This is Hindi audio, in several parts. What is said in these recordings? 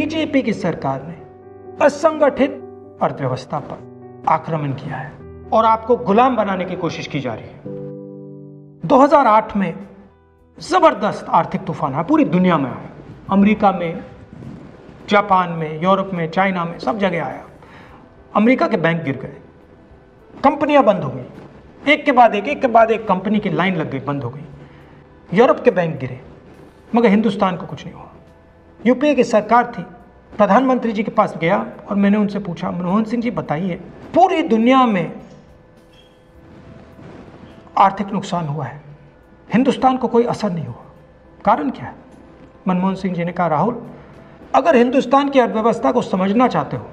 बीजेपी की सरकार ने असंगठित अर्थव्यवस्था पर आक्रमण किया है और आपको गुलाम बनाने की कोशिश की जा रही है। 2008 में जबरदस्त आर्थिक तूफान आया, पूरी दुनिया में आया, अमेरिका में, जापान में, यूरोप में, चाइना में, सब जगह आया। अमेरिका के बैंक गिर गए, कंपनियां बंद हो गई, एक के बाद एक कंपनी की लाइन लग गई, बंद हो गई। यूरोप के बैंक गिरे, मगर हिंदुस्तान को कुछ नहीं हुआ। यूपीए की सरकार थी, प्रधानमंत्री जी के पास गया और मैंने उनसे पूछा, मनमोहन सिंह जी बताइए, पूरी दुनिया में आर्थिक नुकसान हुआ है, हिंदुस्तान को कोई असर नहीं हुआ, कारण क्या है? मनमोहन सिंह जी ने कहा, राहुल, अगर हिंदुस्तान की अर्थव्यवस्था को समझना चाहते हो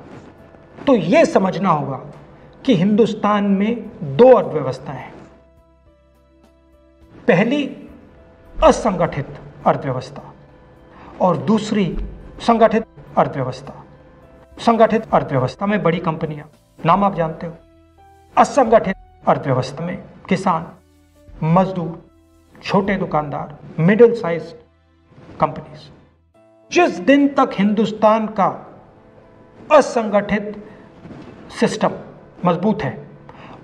तो यह समझना होगा कि हिंदुस्तान में दो अर्थव्यवस्थाएं हैं। पहली असंगठित अर्थव्यवस्था और दूसरी संगठित अर्थव्यवस्था। संगठित अर्थव्यवस्था में बड़ी कंपनियां, नाम आप जानते हो। असंगठित अर्थव्यवस्था में किसान, मजदूर, छोटे दुकानदार, मिडिल साइज कंपनीज। जिस दिन तक हिंदुस्तान का असंगठित सिस्टम मजबूत है,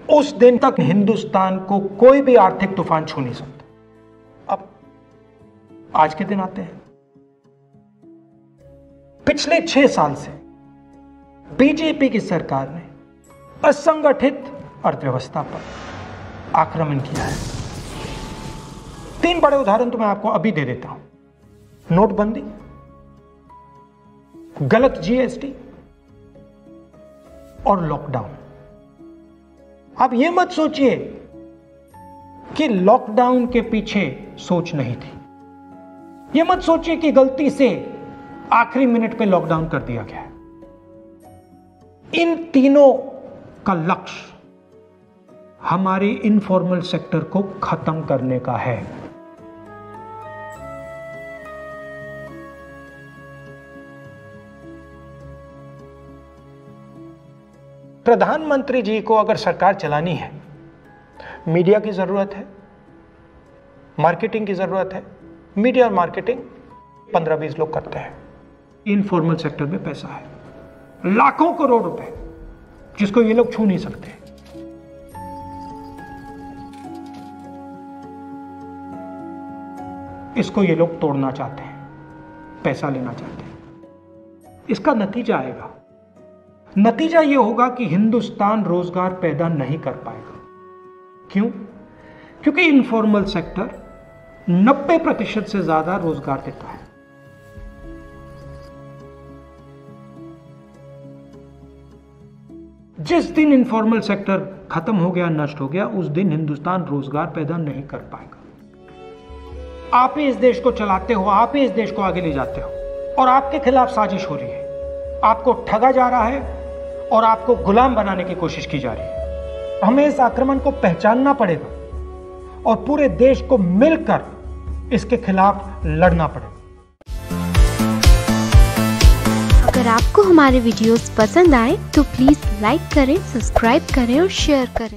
उस दिन तक हिंदुस्तान को कोई भी आर्थिक तूफान छू नहीं सकता। अब आज के दिन आते हैं। पिछले 6 साल से बीजेपी की सरकार ने असंगठित अर्थव्यवस्था पर आक्रमण किया है। 3 बड़े उदाहरण तो मैं आपको अभी दे देता हूं। नोटबंदी, गलत जीएसटी और लॉकडाउन। आप यह मत सोचिए कि लॉकडाउन के पीछे सोच नहीं थी। यह मत सोचिए कि गलती से आखिरी मिनट पे लॉकडाउन कर दिया गया है। इन तीनों का लक्ष्य हमारे इनफॉर्मल सेक्टर को खत्म करने का है। प्रधानमंत्री जी को अगर सरकार चलानी है, मीडिया की जरूरत है, मार्केटिंग की जरूरत है। मीडिया और मार्केटिंग 15-20 लोग करते हैं। इनफॉर्मल सेक्टर में पैसा है, लाखों करोड़ रुपए, जिसको ये लोग छू नहीं सकते। इसको ये लोग तोड़ना चाहते हैं, पैसा लेना चाहते हैं। इसका नतीजा आएगा। नतीजा यह होगा कि हिंदुस्तान रोजगार पैदा नहीं कर पाएगा। क्यों? क्योंकि इनफॉर्मल सेक्टर 90% से ज्यादा रोजगार देता है। जिस दिन इनफॉर्मल सेक्टर खत्म हो गया, नष्ट हो गया, उस दिन हिंदुस्तान रोजगार पैदा नहीं कर पाएगा। आप ही इस देश को चलाते हो, आप ही इस देश को आगे ले जाते हो, और आपके खिलाफ साजिश हो रही है। आपको ठगा जा रहा है और आपको गुलाम बनाने की कोशिश की जा रही है। हमें इस आक्रमण को पहचानना पड़ेगा और पूरे देश को मिलकर इसके खिलाफ लड़ना पड़ेगा। अगर आपको हमारे वीडियोस पसंद आए तो प्लीज लाइक करें, सब्सक्राइब करें और शेयर करें।